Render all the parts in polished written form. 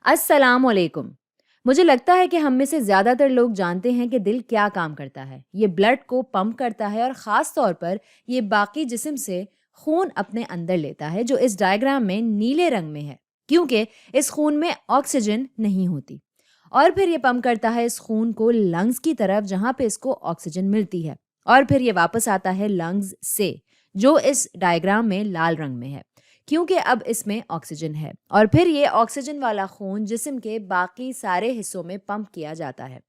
السلام علیکم۔ مجھے لگتا ہے کہ ہم میں سے زیادہ تر لوگ جانتے ہیں کہ دل کیا کام کرتا ہے۔ یہ بلڈ کو پمپ کرتا ہے اور خاص طور پر یہ باقی جسم سے خون اپنے اندر لیتا ہے، جو اس ڈائیگرام میں نیلے رنگ میں ہے، کیونکہ اس خون میں آکسیجن نہیں ہوتی۔ اور پھر یہ پمپ کرتا ہے اس خون کو لنگز کی طرف، جہاں پہ اس کو آکسیجن ملتی ہے، اور پھر یہ واپس آتا ہے لنگز سے، جو اس ڈائیگرام میں لال رنگ میں ہے، کیونکہ اب اس میں آکسیجن ہے، اور پھر یہ آکسیجن والا خون جسم کے باقی سارے حصوں میں پمپ کیا جاتا ہے۔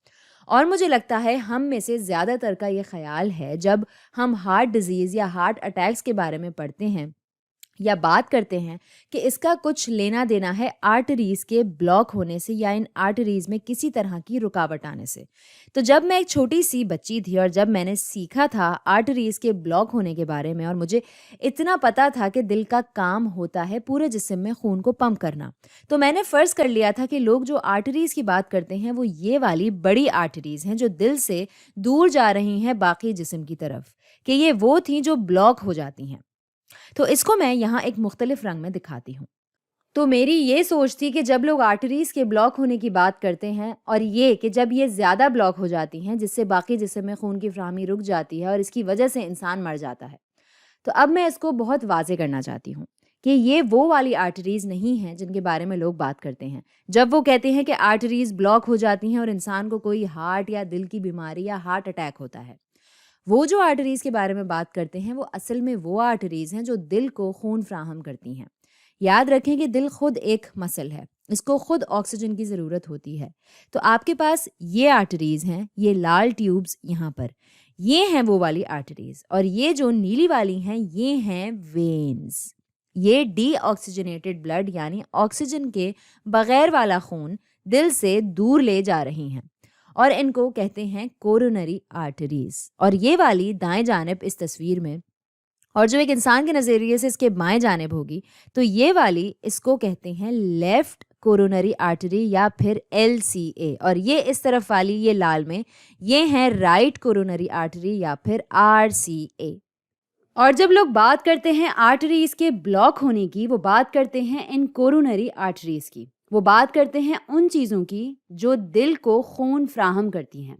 اور مجھے لگتا ہے ہم میں سے زیادہ تر کا یہ خیال ہے، جب ہم ہارٹ ڈیزیز یا ہارٹ اٹیکس کے بارے میں پڑھتے ہیں یا بات کرتے ہیں، کہ اس کا کچھ لینا دینا ہے آرٹریز کے بلاک ہونے سے یا ان آرٹریز میں کسی طرح کی رکاوٹ آنے سے۔ تو جب میں ایک چھوٹی سی بچی تھی اور جب میں نے سیکھا تھا آرٹریز کے بلاک ہونے کے بارے میں، اور مجھے اتنا پتا تھا کہ دل کا کام ہوتا ہے پورے جسم میں خون کو پمپ کرنا، تو میں نے فرض کر لیا تھا کہ لوگ جو آرٹریز کی بات کرتے ہیں وہ یہ والی بڑی آرٹریز ہیں جو دل سے دور جا رہی ہیں باقی جسم کی طرف، کہ یہ وہ تھیں جو بلاک ہو جاتی ہیں۔ تو اس کو میں یہاں ایک مختلف رنگ میں دکھاتی ہوں۔ تو میری یہ سوچ تھی کہ جب لوگ آرٹریز کے بلاک ہونے کی بات کرتے ہیں، اور یہ کہ جب یہ زیادہ بلاک ہو جاتی ہیں جس سے باقی جسم میں خون کی فراہمی رک جاتی ہے اور اس کی وجہ سے انسان مر جاتا ہے، تو اب میں اس کو بہت واضح کرنا چاہتی ہوں کہ یہ وہ والی آرٹریز نہیں ہیں جن کے بارے میں لوگ بات کرتے ہیں جب وہ کہتے ہیں کہ آرٹریز بلاک ہو جاتی ہیں اور انسان کو کوئی ہارٹ یا دل کی بیماری یا ہارٹ اٹیک ہوتا ہے۔ وہ جو آرٹریز کے بارے میں بات کرتے ہیں وہ اصل میں وہ آرٹریز ہیں جو دل کو خون فراہم کرتی ہیں۔ یاد رکھیں کہ دل خود ایک مسل ہے، اس کو خود آکسیجن کی ضرورت ہوتی ہے۔ تو آپ کے پاس یہ آرٹریز ہیں، یہ لال ٹیوبز یہاں پر، یہ ہیں وہ والی آرٹریز، اور یہ جو نیلی والی ہیں یہ ہیں وینز۔ یہ ڈی آکسیجنیٹڈ بلڈ یعنی آکسیجن کے بغیر والا خون دل سے دور لے جا رہی ہیں، اور ان کو کہتے ہیں کورونری آرٹریز۔ اور یہ والی دائیں جانب اس تصویر میں، اور جو ایک انسان کے نظریے سے اس کے بائیں جانب ہوگی، تو یہ والی اس کو کہتے ہیں لیفٹ کورونری آرٹری یا پھر LCA، اور یہ اس طرف والی یہ لال میں یہ ہیں رائٹ کورونری آرٹری یا پھر RCA۔ اور جب لوگ بات کرتے ہیں آرٹریز کے بلاک ہونے کی، وہ بات کرتے ہیں ان کورونری آرٹریز کی، وہ بات کرتے ہیں ان چیزوں کی جو دل کو خون فراہم کرتی ہیں۔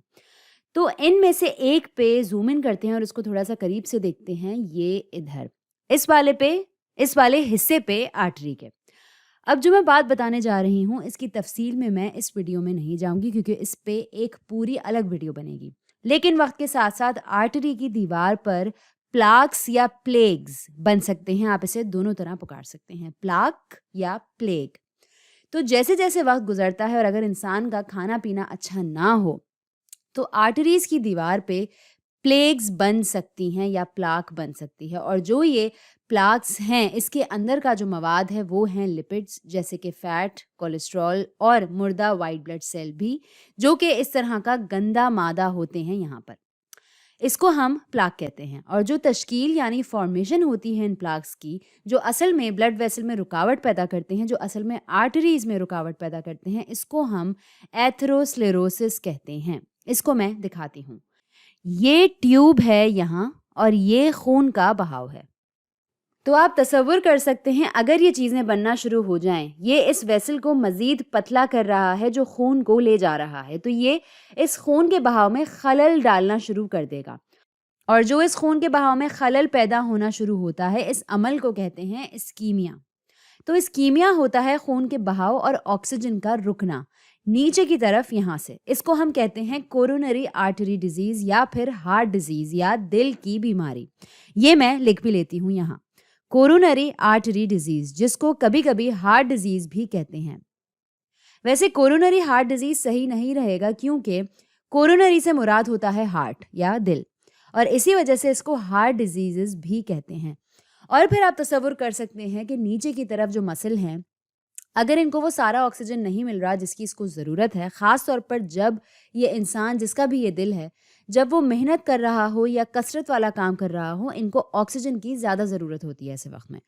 تو ان میں سے ایک پہ زوم ان کرتے ہیں اور اس کو تھوڑا سا قریب سے دیکھتے ہیں، یہ ادھر اس والے حصے پہ آرٹری کے۔ اب جو میں بات بتانے جا رہی ہوں اس کی تفصیل میں اس ویڈیو میں نہیں جاؤں گی، کیونکہ اس پہ ایک پوری الگ ویڈیو بنے گی، لیکن وقت کے ساتھ ساتھ آرٹری کی دیوار پر پلاکس یا پلیگز بن سکتے ہیں۔ آپ اسے دونوں طرح پکار سکتے ہیں، پلاک یا پلیگ۔ تو جیسے جیسے وقت گزرتا ہے اور اگر انسان کا کھانا پینا اچھا نہ ہو تو آرٹریز کی دیوار پہ پلیگز بن سکتی ہیں یا پلاک بن سکتی ہے، اور جو یہ پلاکس ہیں اس کے اندر کا جو مواد ہے وہ ہیں لپڈز، جیسے کہ فیٹ، کولیسٹرول اور مردہ وائٹ بلڈ سیل بھی، جو کہ اس طرح کا گندا مادہ ہوتے ہیں یہاں پر، اس کو ہم پلاک کہتے ہیں۔ اور جو تشکیل یعنی فارمیشن ہوتی ہے ان پلاکس کی، جو اصل میں بلڈ ویسل میں رکاوٹ پیدا کرتے ہیں، جو اصل میں آرٹریز میں رکاوٹ پیدا کرتے ہیں، اس کو ہم ایتھروسلیروسس کہتے ہیں۔ اس کو میں دکھاتی ہوں، یہ ٹیوب ہے یہاں اور یہ خون کا بہاؤ ہے۔ تو آپ تصور کر سکتے ہیں اگر یہ چیزیں بننا شروع ہو جائیں، یہ اس ویسل کو مزید پتلا کر رہا ہے جو خون کو لے جا رہا ہے، تو یہ اس خون کے بہاؤ میں خلل ڈالنا شروع کر دے گا، اور جو اس خون کے بہاؤ میں خلل پیدا ہونا شروع ہوتا ہے اس عمل کو کہتے ہیں اسکیمیا۔ تو اسکیمیا ہوتا ہے خون کے بہاؤ اور آکسیجن کا رکنا نیچے کی طرف یہاں سے، اس کو ہم کہتے ہیں کورونری آرٹری ڈیزیز یا پھر ہارٹ ڈیزیز یا دل کی بیماری۔ یہ میں لکھ بھی لیتی ہوں یہاں، کورونری آرٹری ڈیزیز، جس کو کبھی کبھی ہارٹ ڈیزیز بھی کہتے ہیں۔ ویسے کورونری ہارٹ ڈیزیز صحیح نہیں رہے گا، کیونکہ کورونری سے مراد ہوتا ہے ہارٹ یا دل، اور اسی وجہ سے اس کو ہارٹ ڈیزیزز بھی کہتے ہیں۔ اور پھر آپ تصور کر سکتے ہیں کہ نیچے کی طرف جو مسل ہیں، اگر ان کو وہ سارا آکسیجن نہیں مل رہا جس کی اس کو ضرورت ہے، خاص طور پر جب یہ انسان جس کا بھی یہ دل ہے، جب وہ محنت کر رہا ہو یا کثرت والا کام کر رہا ہو، ان کو آکسیجن کی زیادہ ضرورت ہوتی ہے ایسے وقت میں،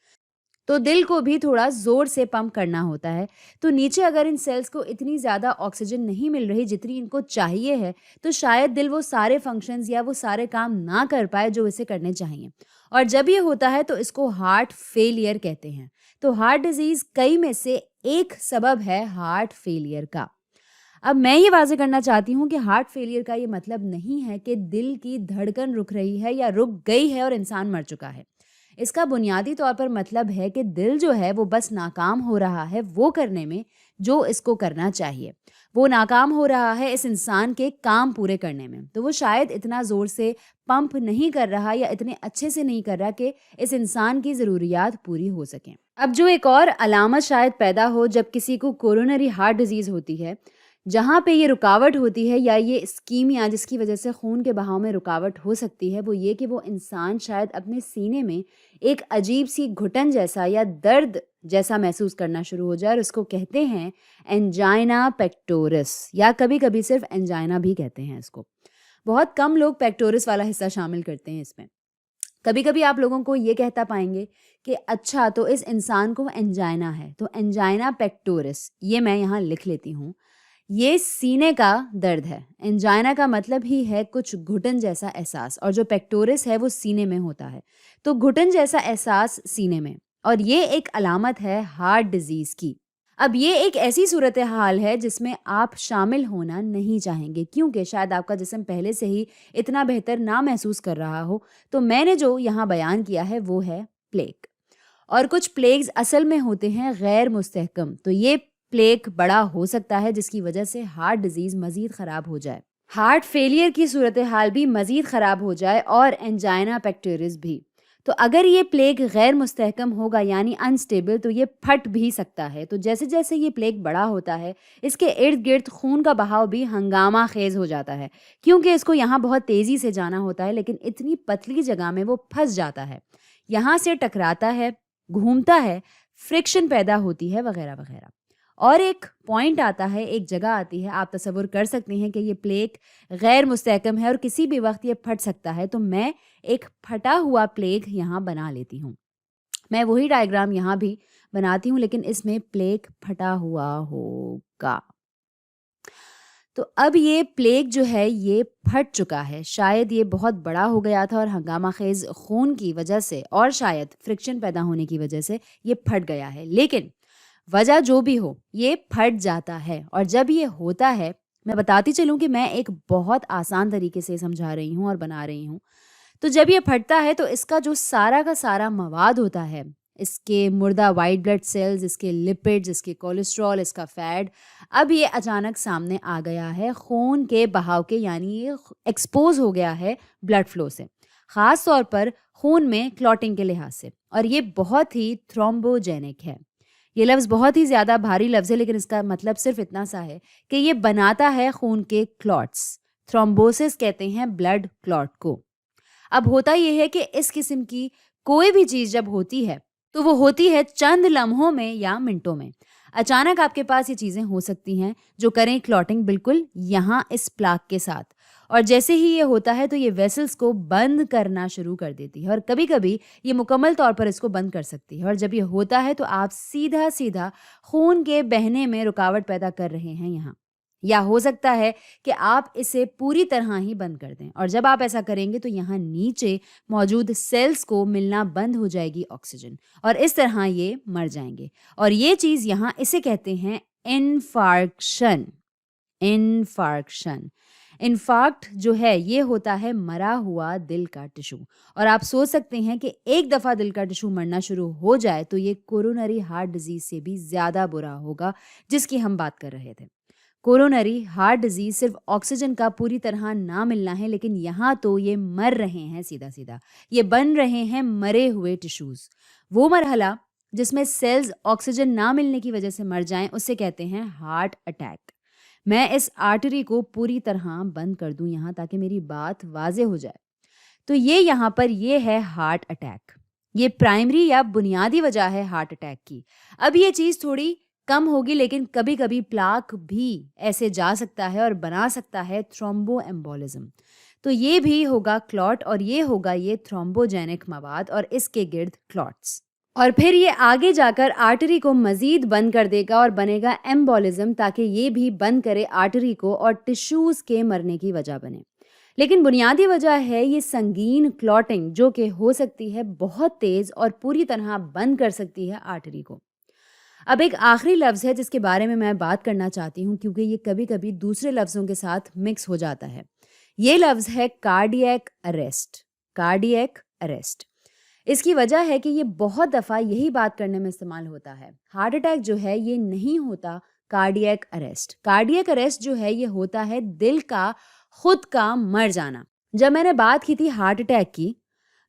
تو دل کو بھی تھوڑا زور سے پمپ کرنا ہوتا ہے۔ تو نیچے اگر ان سیلز کو اتنی زیادہ آکسیجن نہیں مل رہی جتنی ان کو چاہیے ہے، تو شاید دل وہ سارے فنکشنز یا وہ سارے کام نہ کر پائے جو اسے کرنے چاہیے، اور جب یہ ہوتا ہے تو اس کو ہارٹ فیلئر کہتے ہیں۔ تو ہارٹ ڈیزیز کئی میں سے ایک سبب ہے ہارٹ فیلئر کا۔ اب میں یہ واضح کرنا چاہتی ہوں کہ ہارٹ فیلئر کا یہ مطلب نہیں ہے کہ دل کی دھڑکن رک رہی ہے یا رک گئی ہے اور انسان مر چکا ہے۔ اس کا بنیادی طور پر مطلب ہے کہ دل جو ہے وہ بس ناکام ہو رہا ہے وہ کرنے میں جو اس کو کرنا چاہیے، وہ ناکام ہو رہا ہے اس انسان کے کام پورے کرنے میں، تو وہ شاید اتنا زور سے پمپ نہیں کر رہا یا اتنے اچھے سے نہیں کر رہا کہ اس انسان کی ضروریات پوری ہو سکیں۔ اب جو ایک اور علامت شاید پیدا ہو جب کسی کو کورونری ہارٹ ڈیزیز ہوتی ہے، جہاں پہ یہ رکاوٹ ہوتی ہے یا یہ اسکیمیا جس کی وجہ سے خون کے بہاؤ میں رکاوٹ ہو سکتی ہے، وہ یہ کہ وہ انسان شاید اپنے سینے میں ایک عجیب سی گھٹن جیسا یا درد جیسا محسوس کرنا شروع ہو جائے، اور اس کو کہتے ہیں انجائنا پیکٹورس، یا کبھی کبھی صرف انجائنا بھی کہتے ہیں اس کو۔ بہت کم لوگ پیکٹورس والا حصہ شامل کرتے ہیں اس میں۔ کبھی کبھی آپ لوگوں کو یہ کہتا پائیں گے کہ اچھا تو اس انسان کو انجائنا ہے، تو انجائنا پیکٹورس یہ میں یہاں لکھ لیتی ہوں، یہ سینے کا درد ہے۔ انجائنا کا مطلب ہی ہے کچھ گھٹن جیسا احساس، اور جو پیکٹورس ہے وہ سینے میں ہوتا ہے، تو گھٹن جیسا احساس سینے میں، اور یہ ایک علامت ہے ہارٹ ڈیزیز کی۔ اب یہ ایک ایسی صورتحال ہے جس میں آپ شامل ہونا نہیں چاہیں گے، کیونکہ شاید آپ کا جسم پہلے سے ہی اتنا بہتر نہ محسوس کر رہا ہو۔ تو میں نے جو یہاں بیان کیا ہے وہ ہے پلیگ، اور کچھ پلیگز اصل میں ہوتے ہیں غیر مستحکم، تو یہ پلیگ بڑا ہو سکتا ہے جس کی وجہ سے ہارٹ ڈیزیز مزید خراب ہو جائے، ہارٹ فیلئر کی صورتحال بھی مزید خراب ہو جائے، اور انجائنا پیکٹورس بھی۔ تو اگر یہ پلیگ غیر مستحکم ہوگا یعنی انسٹیبل، تو یہ پھٹ بھی سکتا ہے۔ تو جیسے جیسے یہ پلیگ بڑا ہوتا ہے اس کے ارد گرد خون کا بہاؤ بھی ہنگامہ خیز ہو جاتا ہے، کیونکہ اس کو یہاں بہت تیزی سے جانا ہوتا ہے لیکن اتنی پتلی جگہ میں وہ پھنس جاتا ہے، یہاں سے ٹکراتا ہے، گھومتا ہے، فرکشن پیدا ہوتی ہے وغیرہ وغیرہ۔ اور ایک پوائنٹ آتا ہے، ایک جگہ آتی ہے، آپ تصور کر سکتے ہیں کہ یہ پلیگ غیر مستحکم ہے اور کسی بھی وقت یہ پھٹ سکتا ہے، تو میں ایک پھٹا ہوا پلیگ یہاں بنا لیتی ہوں۔ میں وہی ڈائیگرام یہاں بھی بناتی ہوں لیکن اس میں پلیگ پھٹا ہوا ہوگا۔ تو اب یہ پلیگ جو ہے یہ پھٹ چکا ہے، شاید یہ بہت بڑا ہو گیا تھا اور ہنگامہ خیز خون کی وجہ سے اور شاید فرکشن پیدا ہونے کی وجہ سے یہ پھٹ گیا ہے، لیکن وجہ جو بھی ہو یہ پھٹ جاتا ہے۔ اور جب یہ ہوتا ہے، میں بتاتی چلوں کہ میں ایک بہت آسان طریقے سے سمجھا رہی ہوں اور بنا رہی ہوں، تو جب یہ پھٹتا ہے تو اس کا جو سارا کا سارا مواد ہوتا ہے، اس کے مردہ وائٹ بلڈ سیلز، اس کے لپڈز، اس کے کولیسٹرول، اس کا فیٹ، اب یہ اچانک سامنے آ گیا ہے خون کے بہاؤ کے، یعنی یہ ایکسپوز ہو گیا ہے بلڈ فلو سے، خاص طور پر خون میں کلوٹنگ کے لحاظ سے، اور یہ بہت ہی تھرومبوجینک ہے۔ یہ لفظ بہت ہی زیادہ بھاری لفظ ہے لیکن اس کا مطلب صرف اتنا سا ہے کہ یہ بناتا ہے خون کے کلوٹس، تھرومبوسس کہتے ہیں بلڈ کلوٹ کو۔ اب ہوتا یہ ہے کہ اس قسم کی کوئی بھی چیز جب ہوتی ہے تو وہ ہوتی ہے چند لمحوں میں یا منٹوں میں۔ اچانک آپ کے پاس یہ چیزیں ہو سکتی ہیں جو کریں کلوٹنگ بالکل یہاں اس پلاک کے ساتھ، اور جیسے ہی یہ ہوتا ہے تو یہ ویسلز کو بند کرنا شروع کر دیتی ہے، اور کبھی کبھی یہ مکمل طور پر اس کو بند کر سکتی ہے، اور جب یہ ہوتا ہے تو آپ سیدھا سیدھا خون کے بہنے میں رکاوٹ پیدا کر رہے ہیں یہاں، یا ہو سکتا ہے کہ آپ اسے پوری طرح ہی بند کر دیں، اور جب آپ ایسا کریں گے تو یہاں نیچے موجود سیلز کو ملنا بند ہو جائے گی آکسیجن، اور اس طرح یہ مر جائیں گے، اور یہ چیز یہاں اسے کہتے ہیں انفارکشن۔ انفارکٹ جو ہے یہ ہوتا ہے مرا ہوا دل کا ٹشو، اور آپ سوچ سکتے ہیں کہ ایک دفعہ دل کا ٹشو مرنا شروع ہو جائے تو یہ کورونری ہارٹ ڈیزیز سے بھی زیادہ برا ہوگا جس کی ہم بات کر رہے تھے۔ کورونری ہارٹ ڈیزیز صرف آکسیجن کا پوری طرح نہ ملنا ہے، لیکن یہاں تو یہ مر رہے ہیں، سیدھا سیدھا یہ بن رہے ہیں مرے ہوئے ٹشوز۔ وہ مرحلہ جس میں سیلز آکسیجن نہ ملنے کی وجہ سے مر جائیں اسے کہتے ہیں ہارٹ اٹیک۔ میں اس آرٹری کو پوری طرح بند کر دوں یہاں تاکہ میری بات واضح ہو جائے۔ تو یہ یہاں پر یہ ہے ہارٹ اٹیک، یہ پرائمری یا بنیادی وجہ ہے ہارٹ اٹیک کی۔ اب یہ چیز تھوڑی کم ہوگی لیکن کبھی کبھی پلاک بھی ایسے جا سکتا ہے اور بنا سکتا ہے تھرومبو ایمبولزم، تو یہ بھی ہوگا کلوٹ، اور یہ ہوگا یہ تھرومبوجینک مواد اور اس کے گرد کلوٹس، اور پھر یہ آگے جا کر آرٹری کو مزید بند کر دے گا اور بنے گا ایمبولزم، تاکہ یہ بھی بند کرے آرٹری کو اور ٹشوز کے مرنے کی وجہ بنے۔ لیکن بنیادی وجہ ہے یہ سنگین کلوٹنگ جو کہ ہو سکتی ہے بہت تیز اور پوری طرح بند کر سکتی ہے آرٹری کو۔ اب ایک آخری لفظ ہے جس کے بارے میں بات کرنا چاہتی ہوں کیونکہ یہ کبھی کبھی دوسرے لفظوں کے ساتھ مکس ہو جاتا ہے. یہ لفظ ہے کارڈیاک اریسٹ. کارڈیاک اریسٹ. اس کی وجہ ہے کہ یہ بہت دفعہ یہی بات کرنے میں استعمال ہوتا ہے. ہارٹ اٹیک جو ہے یہ نہیں ہوتا کارڈیاک اریسٹ. کارڈیاک اریسٹ جو ہے یہ ہوتا ہے دل کا خود کا مر جانا. جب میں نے بات کی تھی ہارٹ اٹیک کی،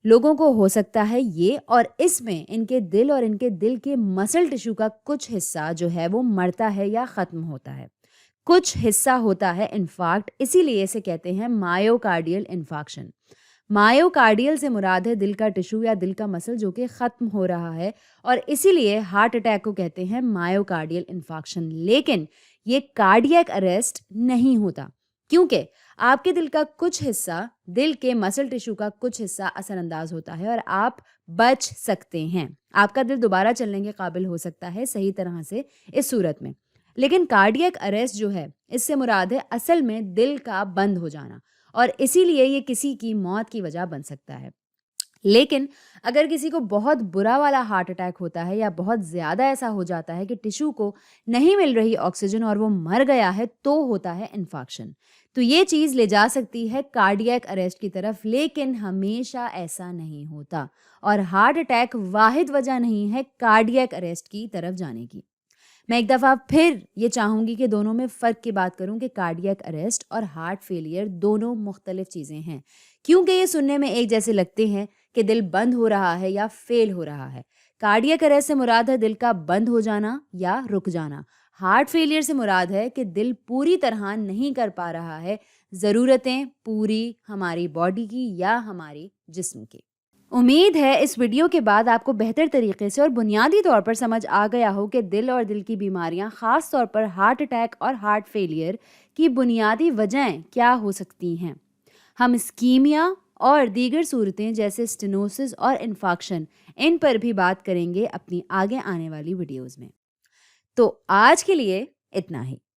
لوگوں کو ہو سکتا ہے یہ، اور اس میں ان کے دل اور ان کے دل کے مسل ٹشو کا کچھ حصہ جو ہے وہ مرتا ہے یا ختم ہوتا ہے. کچھ حصہ ہوتا ہے انفارکٹ، اسی لیے اسے کہتے ہیں مایوکارڈیل انفارکشن. مایوکارڈیل سے مراد ہے دل کا ٹشو یا دل کا مسل جو کہ ختم ہو رہا ہے، اور اسی لیے ہارٹ اٹیک کو کہتے ہیں مایوکارڈیل انفارکشن. لیکن یہ کارڈیاک اریسٹ نہیں ہوتا کیونکہ آپ کے دل کا کچھ حصہ، دل کے مسل ٹشو کا کچھ حصہ اثر انداز ہوتا ہے اور آپ بچ سکتے ہیں. آپ کا دل دوبارہ چلنے کے قابل ہو سکتا ہے صحیح طرح سے اس صورت میں. لیکن کارڈیاک اریسٹ جو ہے اس سے مراد ہے اصل میں دل کا بند ہو جانا، اور اسی لیے یہ کسی کی موت کی وجہ بن سکتا ہے. لیکن اگر کسی کو بہت برا والا ہارٹ اٹیک ہوتا ہے یا بہت زیادہ ایسا ہو جاتا ہے کہ ٹشو کو نہیں مل رہی آکسیجن اور وہ مر گیا ہے، تو ہوتا ہے انفارکشن. تو یہ چیز لے جا سکتی ہے کارڈیاک اریسٹ کی طرف، لیکن ہمیشہ ایسا نہیں ہوتا. اور ہارٹ اٹیک واحد وجہ نہیں ہے کارڈیاک اریسٹ کی طرف جانے کی. میں ایک دفعہ پھر یہ چاہوں گی کہ دونوں میں فرق کی بات کروں کہ کارڈیاک اریسٹ اور ہارٹ فیلئر دونوں مختلف چیزیں ہیں، کیونکہ یہ سننے میں ایک جیسے لگتے ہیں کہ دل بند ہو رہا ہے یا فیل ہو رہا ہے. کارڈیاک اریسٹ سے مراد ہے دل کا بند ہو جانا یا رک جانا. ہارٹ فیلئر سے مراد ہے کہ دل پوری طرح نہیں کر پا رہا ہے ضرورتیں پوری ہماری باڈی کی یا ہماری جسم کی. امید ہے اس ویڈیو کے بعد آپ کو بہتر طریقے سے اور بنیادی طور پر سمجھ آ گیا ہو کہ دل اور دل کی بیماریاں، خاص طور پر ہارٹ اٹیک اور ہارٹ فیلئر کی بنیادی وجہیں کیا ہو سکتی ہیں. ہم اسکیمیا اور دیگر صورتیں جیسے اسٹینوسس اور انفارکشن، ان پر بھی بات کریں گے اپنی آگے آنے والی ویڈیوز میں. تو آج کے لیے اتنا ہی.